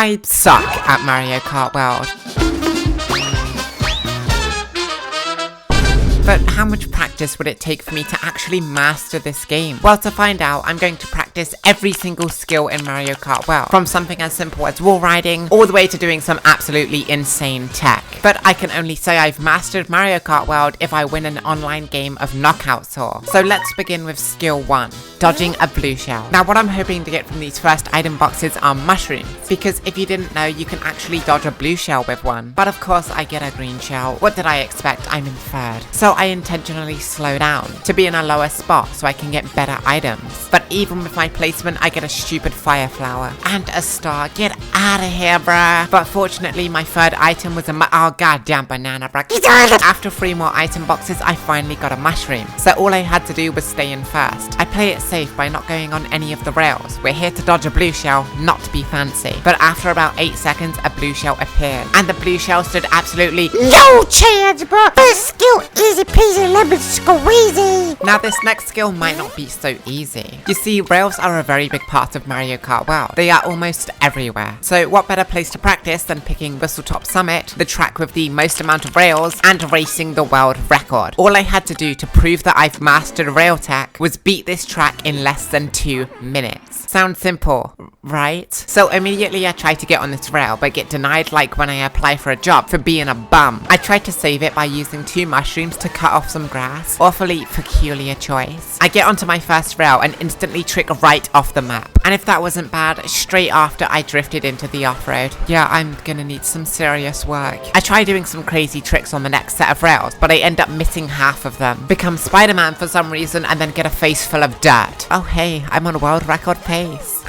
I suck at Mario Kart World. But how much practice would it take for me to actually master this game? Well, to find out, I'm going to practice every single skill in Mario Kart World, from something as simple as wall riding, all the way to doing some absolutely insane tech. But I can only say I've mastered Mario Kart World if I win an online game of Knockout Tour. So let's begin with skill 1, dodging a blue shell. Now what I'm hoping to get from these first item boxes are mushrooms, because if you didn't know, you can actually dodge a blue shell with one. But of course I get a green shell. What did I expect? I'm in third. So I intentionally slow down to be in a lower spot so I can get better items. But even with my placement, I get a stupid fire flower and a star. Get out of here, bruh. But fortunately, my third item was oh goddamn banana, bruh. After 3 more item boxes, I finally got a mushroom. So all I had to do was stay in first. I play it safe by not going on any of the rails. We're here to dodge a blue shell, not to be fancy. But after about 8 seconds, a blue shell appeared, and the blue shell stood absolutely no chance, bruh. This skill easy peasy lemon squeezy. Now this next skill might not be so easy. You see, rails are a very big part of Mario Kart World. They are almost everywhere. So what better place to practice than picking Whistletop Summit, the track with the most amount of rails, and racing the world record. All I had to do to prove that I've mastered rail tech was beat this track in less than 2 minutes. Sounds simple, right? So immediately I try to get on this rail, but get denied like when I apply for a job for being a bum. I tried to save it by using 2 mushrooms to cut off some grass. Awfully peculiar choice. I get onto my first rail and instantly trick right off the map. And if that wasn't bad, straight after I drifted into the off-road. Yeah, I'm gonna need some serious work. I try doing some crazy tricks on the next set of rails, but I end up missing half of them. Become Spider-Man for some reason and then get a face full of dirt. Oh hey, I'm on a world record pace.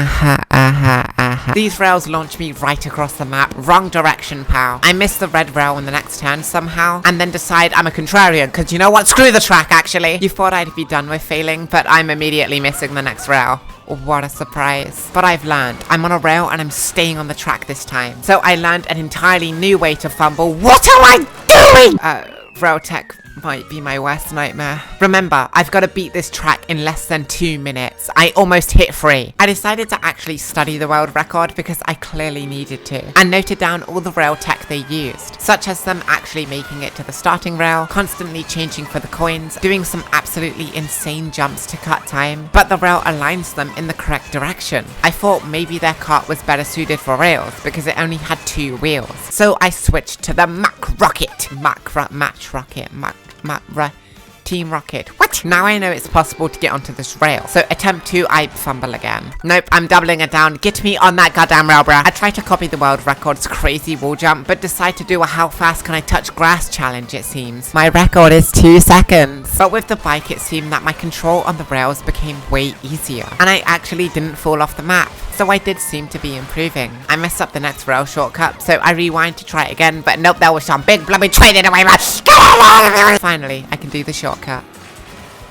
These rails launch me right across the map. Wrong direction, pal. I miss the red rail on the next turn somehow, and then decide I'm a contrarian, because you know what? Screw the track, actually. You thought I'd be done with failing, but I'm immediately missing the next rail. What a surprise. But I've learned. I'm on a rail and I'm staying on the track this time. So I learned an entirely new way to fumble. What am I doing? Rail tech might be my worst nightmare. Remember, I've got to beat this track in less than 2 minutes. I almost hit 3. I decided to actually study the world record because I clearly needed to, and noted down all the rail tech they used, such as them actually making it to the starting rail, constantly changing for the coins, doing some absolutely insane jumps to cut time, but the rail aligns them in the correct direction. I thought maybe their kart was better suited for rails because it only had 2 wheels. So I switched to the Team Rocket. What? Now I know it's possible to get onto this rail. So attempt 2, I fumble again. Nope, I'm doubling it down. Get me on that goddamn rail, bruh. I try to copy the world record's crazy wall jump, but decide to do a how fast can I touch grass challenge, it seems. My record is 2 seconds. But with the bike, it seemed that my control on the rails became way easier, and I actually didn't fall off the map. So I did seem to be improving. I messed up the next rail shortcut, so I rewind to try it again, but nope, there was some big blubby train in the way. Finally, I can do the shortcut.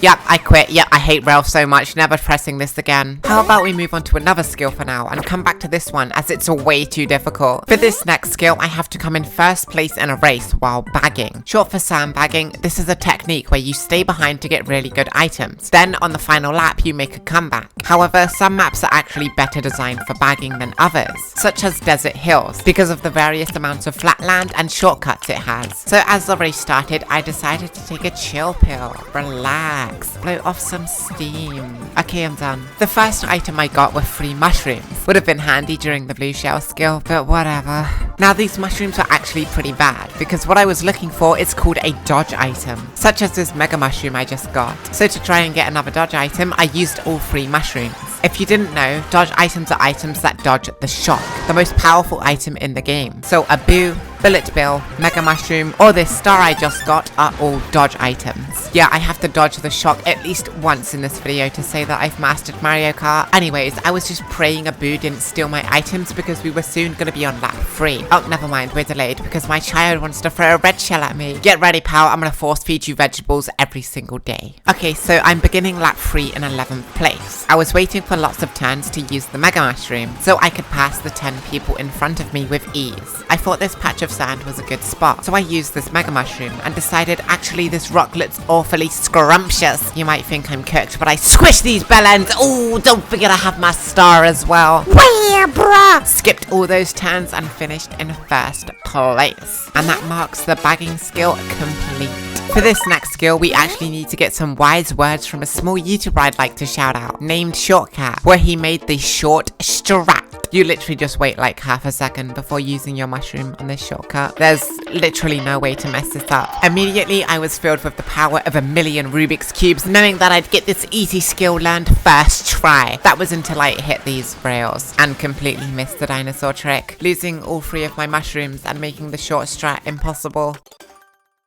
Yep, I quit. Yep, I hate rails so much. Never pressing this again. How about we move on to another skill for now and come back to this one as it's way too difficult. For this next skill, I have to come in first place in a race while bagging. Short for sandbagging, this is a technique where you stay behind to get really good items. Then on the final lap, you make a comeback. However, some maps are actually better designed for bagging than others, such as Desert Hills, because of the various amounts of flat land and shortcuts it has. So as the race started, I decided to take a chill pill. Relax. Blow off some steam. Okay, I'm done. The first item I got were 3 mushrooms. Would have been handy during the blue shell skill, but whatever. Now these mushrooms were actually pretty bad, because what I was looking for is called a dodge item, such as this mega mushroom I just got. So to try and get another dodge item, I used all 3 mushrooms. If you didn't know, dodge items are items that dodge the shock, the most powerful item in the game. So a boo, bullet bill, mega mushroom, or this star I just got are all dodge items. Yeah, I have to dodge the shock at least once in this video to say that I've mastered Mario Kart. Anyways, I was just praying a boo didn't steal my items because we were soon gonna be on lap 3. Oh, never mind, we're delayed because my child wants to throw a red shell at me. Get ready, pal, I'm gonna force feed you vegetables every single day. Okay, so I'm beginning lap 3 in 11th place. I was waiting for lots of turns to use the mega mushroom so I could pass the 10 people in front of me with ease. I thought this patch of sand was a good spot, so I used this mega mushroom and decided actually this rock looks awfully scrumptious. You might think I'm cooked, but I squished these bell ends. Oh, don't forget I have my star as well. Where, bruh? Skipped all those turns and finished in first place. And that marks the bagging skill complete. For this next skill, we actually need to get some wise words from a small YouTuber I'd like to shout out, named Shortcat, where he made the short strat. You literally just wait like half a second before using your mushroom on this shortcut. There's literally no way to mess this up. Immediately, I was filled with the power of 1,000,000 Rubik's Cubes, knowing that I'd get this easy skill learned first try. That was until I hit these rails and completely missed the dinosaur trick, losing all 3 of my mushrooms and making the short strat impossible.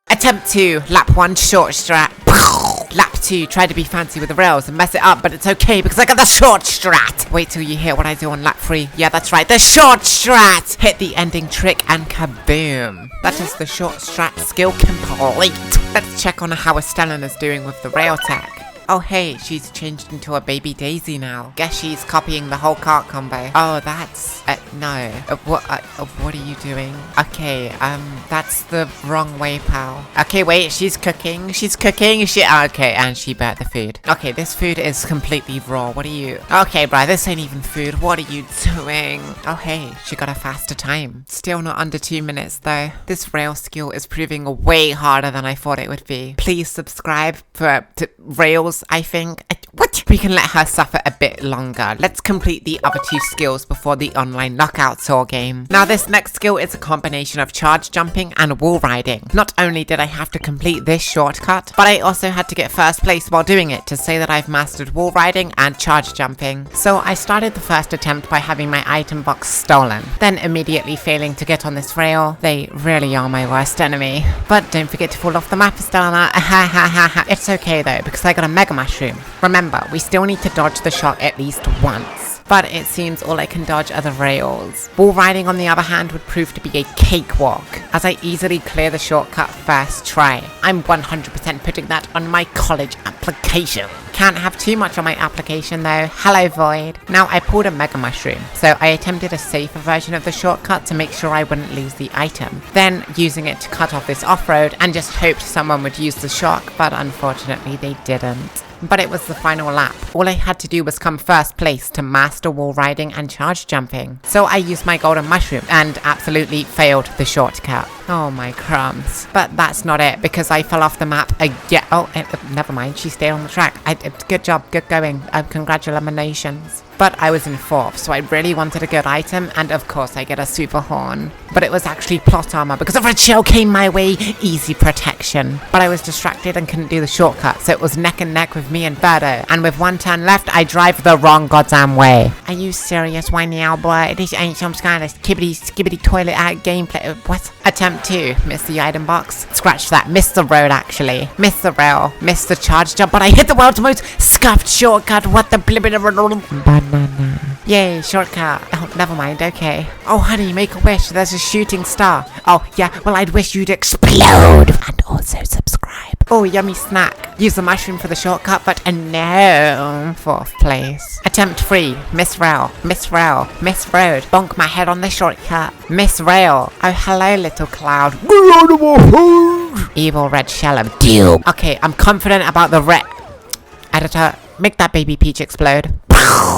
Attempt 2, lap 1 short strat. Lap 2, try to be fancy with the rails and mess it up, but it's okay because I got the short strat. Wait till you hear what I do on lap 3. Yeah, that's right, the short strat. Hit the ending trick and kaboom. That is the short strat skill complete. Let's check on how Astelina's doing with the rail tech. Oh hey, she's changed into a baby Daisy now. Guess she's copying the whole cart combo. Oh, that's... no. What are you doing? Okay, that's the wrong way, pal. Okay, wait, she's cooking. Okay, and she burnt the food. Okay, this food is completely raw. What are you... Okay, bro, this ain't even food. What are you doing? Oh hey, she got a faster time. Still not under 2 minutes, though. This rail skill is proving way harder than I thought it would be. Please subscribe to rails, I think. What? We can let her suffer a bit longer. Let's complete the other 2 skills before the online knockout tour game. Now this next skill is a combination of charge jumping and wall riding. Not only did I have to complete this shortcut, but I also had to get first place while doing it to say that I've mastered wall riding and charge jumping. So I started the first attempt by having my item box stolen, then immediately failing to get on this rail. They really are my worst enemy. But don't forget to fall off the map, Astelina. It's okay though, because I got a mega mushroom. Remember, we still need to dodge the shot at least once. But it seems all I can dodge are the rails. Wall riding, on the other hand, would prove to be a cakewalk, as I easily clear the shortcut first try. I'm 100% putting that on my college application. Can't have too much on my application though. Hello, Void. Now I pulled a mega mushroom, so I attempted a safer version of the shortcut to make sure I wouldn't lose the item. Then using it to cut off this off-road and just hoped someone would use the shock, but unfortunately they didn't. But it was the final lap. All I had to do was come first place to master wall riding and charge jumping. So I used my golden mushroom and absolutely failed the shortcut. Oh my crumbs. But that's not it, because I fell off the map again. Oh, never mind, she stayed on the track. Good job, good going. Congratulations. But I was in 4th, so I really wanted a good item, and of course I get a super horn. But it was actually plot armor, because a red shell came my way, easy protection. But I was distracted and couldn't do the shortcut, so it was neck and neck with me and Birdo. And with 1 turn left, I drive the wrong goddamn way. Are you serious, whiny owl boy? This ain't some kind of skibbity toilet gameplay. What? Attempt 2, missed the item box. Scratch that, missed the road actually. Missed the rail, missed the charge jump, but I hit the world's most scuffed shortcut. What the banana. Yay, shortcut. Oh, never mind, okay. Oh, honey, make a wish. There's a shooting star. Oh, yeah, well, I'd wish you'd explode. And also subscribe. Oh, yummy snack. Use the mushroom for the shortcut, but no. 4th place. Attempt 3. Miss rail. Miss rail. Miss road. Bonk my head on the shortcut. Miss rail. Oh, hello, little cloud. Evil red shell of doom. Okay, I'm confident about the red. Editor, make that baby peach explode.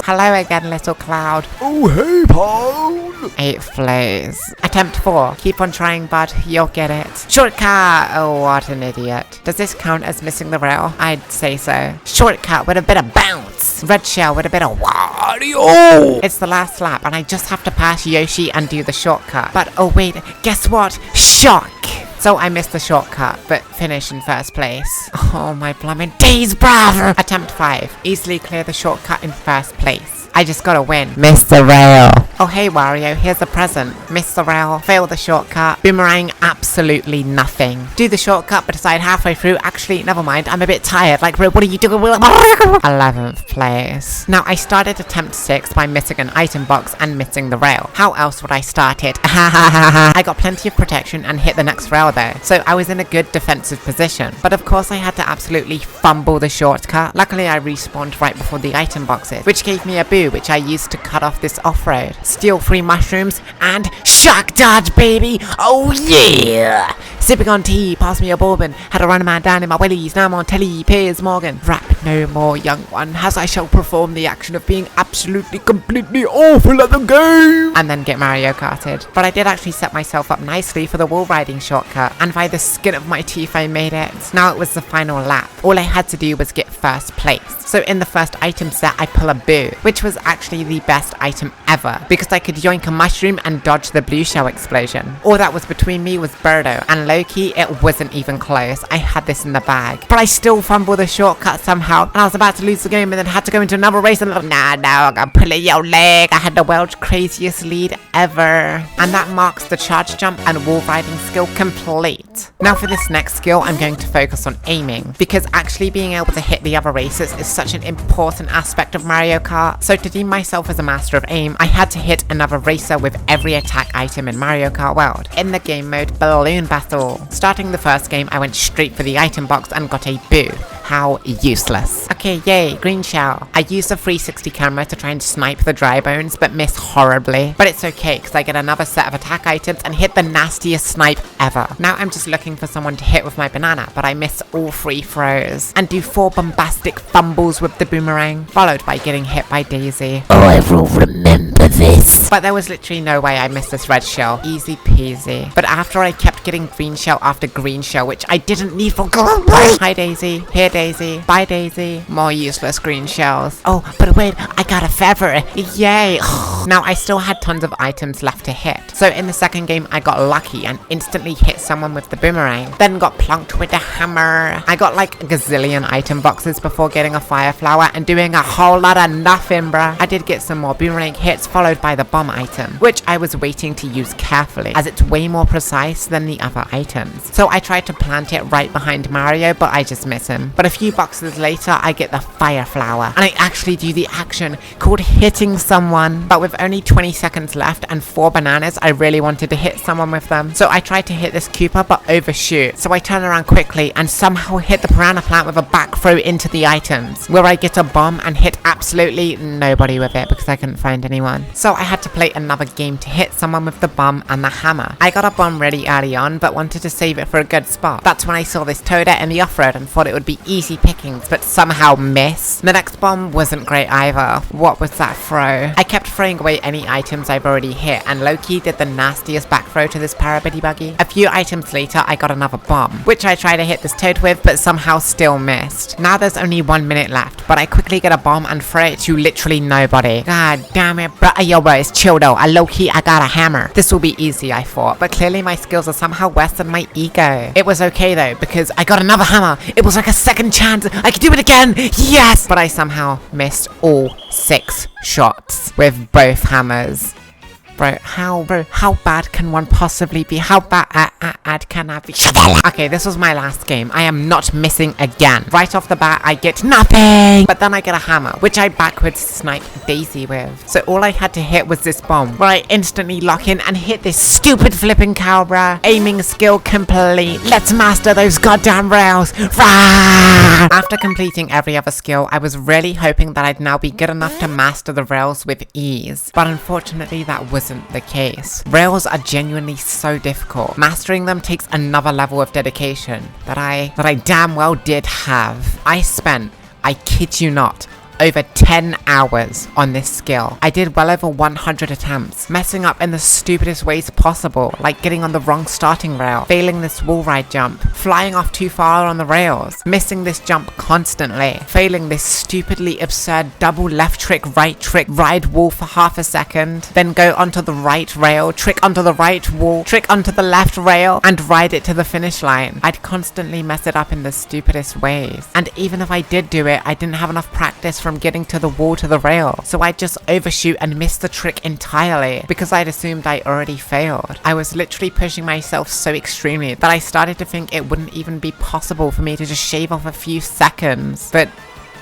Hello again, little cloud. Oh, hey, pal. 8th place. Attempt 4. Keep on trying, bud. You'll get it. Shortcut! Oh, what an idiot. Does this count as missing the rail? I'd say so. Shortcut with a bit of bounce. Red shell with a bit of Wario. It's the last lap, and I just have to pass Yoshi and do the shortcut. But, oh wait, guess what? Shock! So I missed the shortcut, but finished in 1st place. Oh my blooming days, bruv! Attempt 5. Easily clear the shortcut in 1st place. I just gotta win. Miss the rail. Oh hey Wario, here's a present. Miss the rail, fail the shortcut, boomerang absolutely nothing. Do the shortcut, but decide halfway through, actually, never mind, I'm a bit tired. Like, what are you doing? 11th place. Now I started attempt 6 by missing an item box and missing the rail. How else would I start it? I got plenty of protection and hit the next rail though, so I was in a good defensive position. But of course I had to absolutely fumble the shortcut. Luckily I respawned right before the item boxes, which gave me a boo, which I used to cut off this off-road. Steal 3 mushrooms, and shock dodge, baby! Oh yeah! Sipping on tea, pass me a bourbon, had to run a man down in my willies, now I'm on telly, Piers Morgan. Rap no more, young one, as I shall perform the action of being absolutely, completely awful at the game! And then get Mario Karted. But I did actually set myself up nicely for the wall riding shortcut, and by the skin of my teeth I made it. Now it was the final lap. All I had to do was get first place. So in the first item set, I pull a boo, which was actually the best item ever, because I could yoink a mushroom and dodge the blue shell explosion. All that was between me was Birdo, and low-key, it wasn't even close. I had this in the bag. But I still fumbled the shortcut somehow, and I was about to lose the game and then had to go into another race and nah, I'm gonna pull it your leg. I had the world's craziest lead ever. And that marks the charge jump and wall riding skill complete. Now for this next skill, I'm going to focus on aiming, because actually being able to hit the other racers is such an important aspect of Mario Kart. So to deem myself as a master of aim, I had to hit another racer with every attack item in Mario Kart World. In the game mode Balloon Battle. Starting the first game, I went straight for the item box and got a boo. How useless. Okay, yay, green shell. I used the 360 camera to try and snipe the dry bones, but miss horribly. But it's okay, because I get another set of attack items and hit the nastiest snipe ever. Now I'm just looking for someone to hit with my banana, but I miss all 3 throws. And do 4 bombastic fumbles with the boomerang, followed by getting hit by Daisy. Oh, I will remember this. But there was literally no way I missed this red shell. Easy peasy. But after I kept getting green shell after green shell, which I didn't need for Hi Daisy, here Daisy, bye Daisy. More useless green shells. Oh, but wait, I got a feather. Yay. Now I still had tons of items left to hit. So in the second game, I got lucky and instantly hit someone with the boomerang. Then got plunked with the hammer. I got like a gazillion item boxes before getting a fire flower and doing a whole lot of nothing, bruh. I did get some more boomerang hits followed by the bomb item, which I was waiting to use carefully as it's way more precise than the other items. So I tried to plant it right behind Mario, but I just miss him. But a few boxes later, I get the fire flower, and I actually do the action called hitting someone. But with only 20 seconds left and 4 bananas, I really wanted to hit someone with them. So I tried to hit this Koopa, but overshoot. So I turn around quickly and somehow hit the piranha plant with a back throw into the items, where I get a bomb and hit absolutely nobody with it because I couldn't find anyone. So I had to play another game to hit someone with the bomb and the hammer. I got a bomb ready early on, but wanted to save it for a good spot. That's when I saw this Toadette in the off-road and thought it would be easy pickings, but somehow missed. The next bomb wasn't great either. What was that throw? I kept throwing away any items I've already hit, and low-key did the nastiest back throw to this parabitty buggy. A few items later, I got another bomb, which I tried to hit this Toad with, but somehow still missed. Now there's only 1 minute left, but I quickly get a bomb and throw it to literally nobody. God damn it, bro. Yo, bro, it's chill though. Low-key, I got a hammer. This will be easy, I thought, but clearly my skills are somehow worse than my ego. It was okay though, because I got another hammer. It was like a second chance. I could do it again. Yes! But I somehow missed all 6 shots with both hammers. Bro, how bad can one possibly be? How bad can I be? Okay, this was my last game. I am not missing again. Right off the bat, I get nothing. But then I get a hammer, which I backwards snipe Daisy with. So all I had to hit was this bomb, where I instantly lock in and hit this stupid flipping cow, bruh. Aiming skill complete. Let's master those goddamn rails. Rah! After completing every other skill, I was really hoping that I'd now be good enough to master the rails with ease. But unfortunately, that wasn't the case. Rails are genuinely so difficult. Mastering them takes another level of dedication that I damn well did have. I spent, I kid you not, over 10 hours on this skill. I did well over 100 attempts, messing up in the stupidest ways possible, like getting on the wrong starting rail, failing this wall ride jump, flying off too far on the rails, missing this jump constantly, failing this stupidly absurd double left trick, right trick, ride wall for half a second, then go onto the right rail, trick onto the right wall, trick onto the left rail, and ride it to the finish line. I'd constantly mess it up in the stupidest ways. And even if I did do it, I didn't have enough practice from getting to the wall to the rail, so I'd just overshoot and miss the trick entirely because I'd assumed I already failed. I was literally pushing myself so extremely that I started to think it wouldn't even be possible for me to just shave off a few seconds, but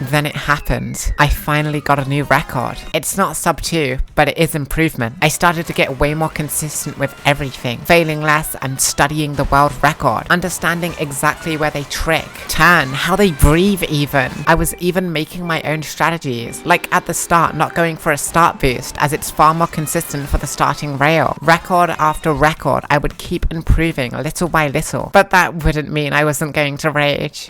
Then it happened. I finally got a new record. It's not sub 2, but it is improvement. I started to get way more consistent with everything, failing less and studying the world record, understanding exactly where they trick, turn, how they breathe even. I was even making my own strategies, like at the start not going for a start boost as it's far more consistent for the starting rail. Record after record, I would keep improving little by little, but that wouldn't mean I wasn't going to rage.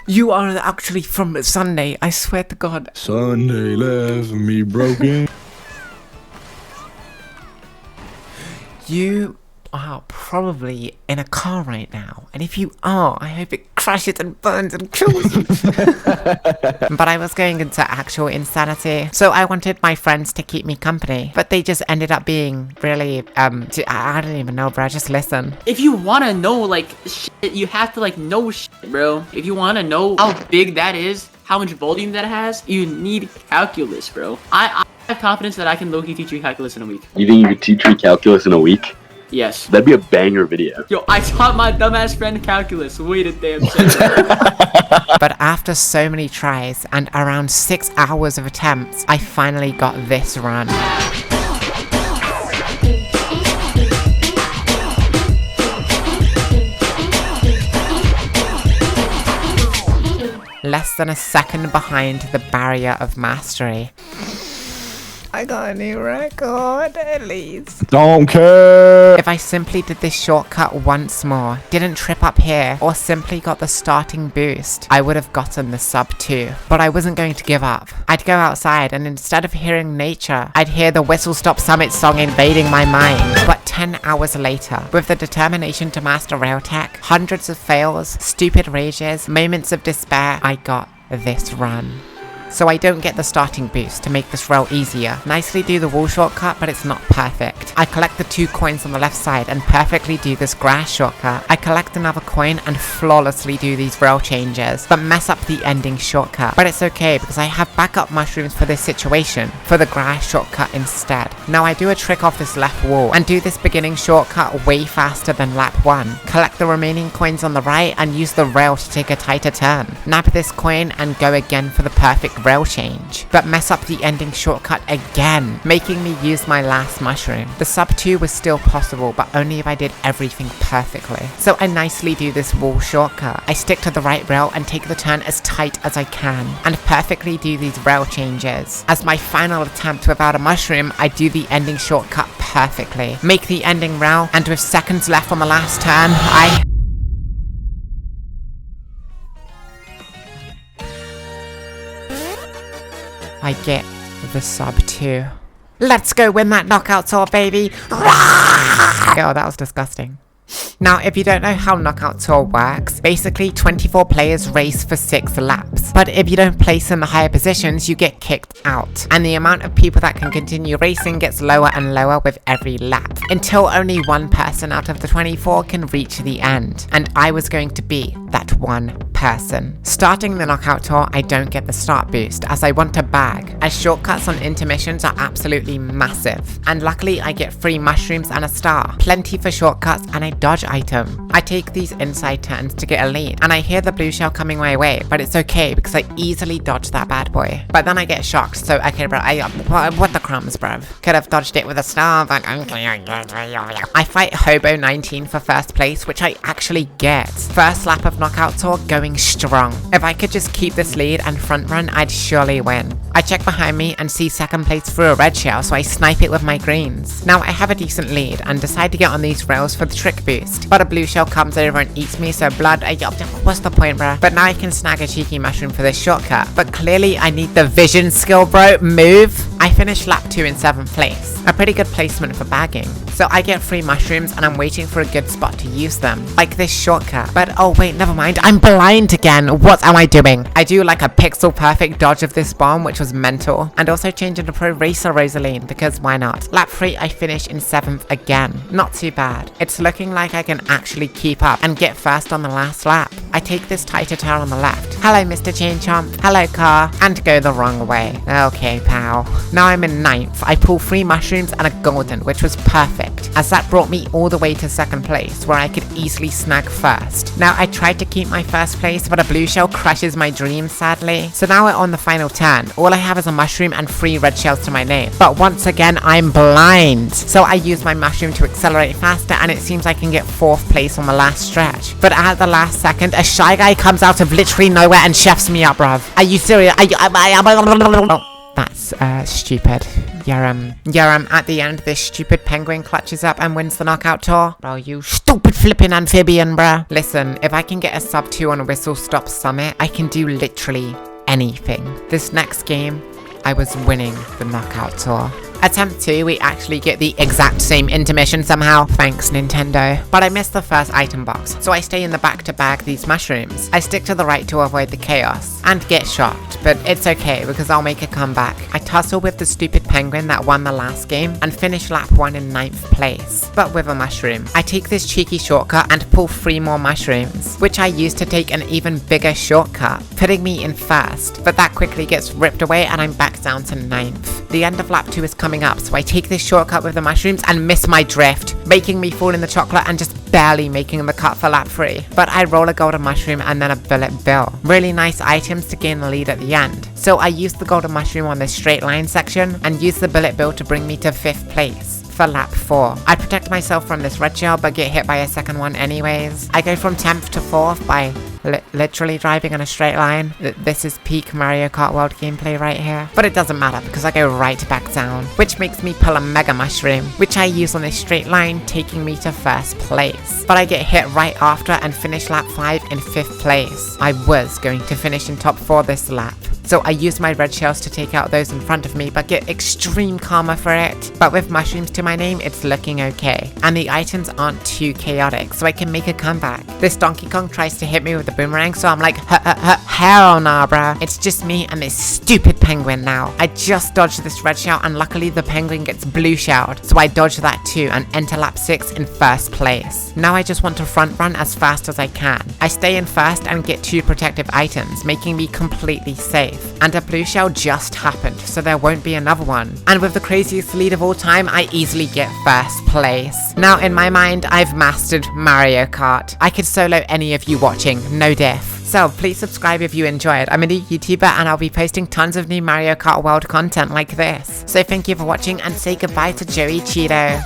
You are actually from Sunday, I swear to God. Sunday left me broken. You are probably in a car right now, and if you are, I hope it crashes and burns and kills you. But I was going into actual insanity, so I wanted my friends to keep me company, but they just ended up being really, I don't even know, bro, just listen. If you wanna know, like, shit, you have to, like, know shit, bro. If you wanna know how big that is, how much volume that has, you need calculus, bro. I have confidence that I can low-key teach you calculus in a week. You think you could teach me calculus in a week? Yes. That'd be a banger video. Yo, I taught my dumbass friend calculus. Wait a damn second. But after so many tries and around 6 hours of attempts, I finally got this run. Less than a second behind the barrier of mastery. I got a new record, at least. Don't care. If I simply did this shortcut once more, didn't trip up here, or simply got the starting boost, I would have gotten the sub 2. But I wasn't going to give up. I'd go outside, and instead of hearing nature, I'd hear the Whistle Stop Summit song invading my mind. But 10 hours later, with the determination to master rail tech, hundreds of fails, stupid rages, moments of despair, I got this run. So I don't get the starting boost to make this rail easier. Nicely do the wall shortcut, but it's not perfect. I collect the 2 coins on the left side and perfectly do this grass shortcut. I collect another coin and flawlessly do these rail changes, but mess up the ending shortcut. But it's okay because I have backup mushrooms for this situation, for the grass shortcut instead. Now I do a trick off this left wall and do this beginning shortcut way faster than lap 1. Collect the remaining coins on the right and use the rail to take a tighter turn. Nab this coin and go again for the perfect rail change, but mess up the ending shortcut again, making me use my last mushroom. The sub 2 was still possible, but only if I did everything perfectly. So I nicely do this wall shortcut. I stick to the right rail and take the turn as tight as I can, and perfectly do these rail changes. As my final attempt without a mushroom, I do the ending shortcut perfectly, make the ending rail, and with seconds left on the last turn, I get the sub 2. Let's go win that knockout tour, baby! Oh, that was disgusting. Now, if you don't know how Knockout Tour works, basically 24 players race for 6 laps. But if you don't place in the higher positions, you get kicked out. And the amount of people that can continue racing gets lower and lower with every lap, until only one person out of the 24 can reach the end. And I was going to be that one person. Starting the Knockout Tour, I don't get the start boost, as I want to bag, as shortcuts on intermissions are absolutely massive. And luckily, I get free mushrooms and a star, plenty for shortcuts, and a dodge item. I take these inside turns to get a lead, and I hear the blue shell coming my way, but it's okay because I easily dodge that bad boy. But then I get shocked, so okay bro, what the crumbs bruv. Could have dodged it with a star, but I fight Hobo 19 for first place, which I actually get. First lap of Knockout Tour going strong. If I could just keep this lead and front run, I'd surely win. I check behind me and see second place through a red shell, so I snipe it with my greens. Now I have a decent lead and decide to get on these rails for the trick boost, but a blue shell comes over and eats me, so blood, what's the point bruh? But now I can snag a cheeky mushroom for this shortcut, but clearly I need the vision skill bro, move! I finished lap 2 in 7th place, a pretty good placement for bagging. So I get free mushrooms and I'm waiting for a good spot to use them, like this shortcut. But oh wait, never mind, I'm blind again, what am I doing? I do like a pixel perfect dodge of this bomb, which was mental, and also change into Pro Racer Rosaline, because why not? Lap 3 I finish in 7th again, not too bad. It's looking like I can actually keep up and get first on the last lap. I take this tighter turn on the left. Hello Mr. Chain Chomp, hello car, and go the wrong way. Okay pal. Now I'm in 9th, I pull 3 mushrooms and a golden, which was perfect. picked, as that brought me all the way to second place, where I could easily snag first. Now, I tried to keep my first place, but a blue shell crushes my dreams, sadly. So now we're on the final turn. All I have is a mushroom and 3 red shells to my name. But once again, I'm blind. So I use my mushroom to accelerate faster, and it seems I can get 4th place on the last stretch. But at the last second, a shy guy comes out of literally nowhere and chefs me up, bruv. Are you serious? That's stupid. At the end, this stupid penguin clutches up and wins the knockout tour. Bro, you stupid flipping amphibian, bruh. Listen, if I can get a sub 2 on a Whistle Stop Summit, I can do literally anything. This next game, I was winning the knockout tour. Attempt 2, we actually get the exact same intermission somehow. Thanks, Nintendo. But I missed the first item box, so I stay in the back to bag these mushrooms. I stick to the right to avoid the chaos, and get shocked, but it's okay because I'll make a comeback. I tussle with the stupid penguin that won the last game, and finish lap 1 in 9th place, but with a mushroom. I take this cheeky shortcut and pull 3 more mushrooms, which I use to take an even bigger shortcut, putting me in 1st, but that quickly gets ripped away and I'm back down to 9th. The end of lap 2 is coming up, so I take this shortcut with the mushrooms and miss my drift, making me fall in the chocolate and just barely making the cut for lap 3. But I roll a golden mushroom and then a bullet bill. Really nice items to gain the lead at the end. So I use the golden mushroom on this straight line section and use the bullet bill to bring me to 5th place for lap 4. I protect myself from this red shell but get hit by a second one anyways. I go from 10th to 4th by literally driving in a straight line. This is peak Mario Kart World gameplay right here. But it doesn't matter because I go right back down, which makes me pull a mega mushroom, which I use on this straight line, taking me to 1st place. But I get hit right after and finish lap 5 in 5th place. I was going to finish in top 4 this lap. So I use my red shells to take out those in front of me, but get extreme karma for it. But with mushrooms to my name, it's looking okay. And the items aren't too chaotic, so I can make a comeback. This Donkey Kong tries to hit me with the boomerang, so I'm like, hell nah, bruh. It's just me and this stupid penguin now. I just dodged this red shell, and luckily the penguin gets blue shelled, so I dodge that too and enter lap 6 in 1st place. Now I just want to front run as fast as I can. I stay in 1st and get 2 protective items, making me completely safe. And a blue shell just happened, so there won't be another one. And with the craziest lead of all time, I easily get 1st place. Now in my mind, I've mastered Mario Kart. I could solo any of you watching, no diff. So please subscribe if you enjoyed. I'm a new YouTuber and I'll be posting tons of new Mario Kart World content like this. So thank you for watching and say goodbye to Joey Cheeto.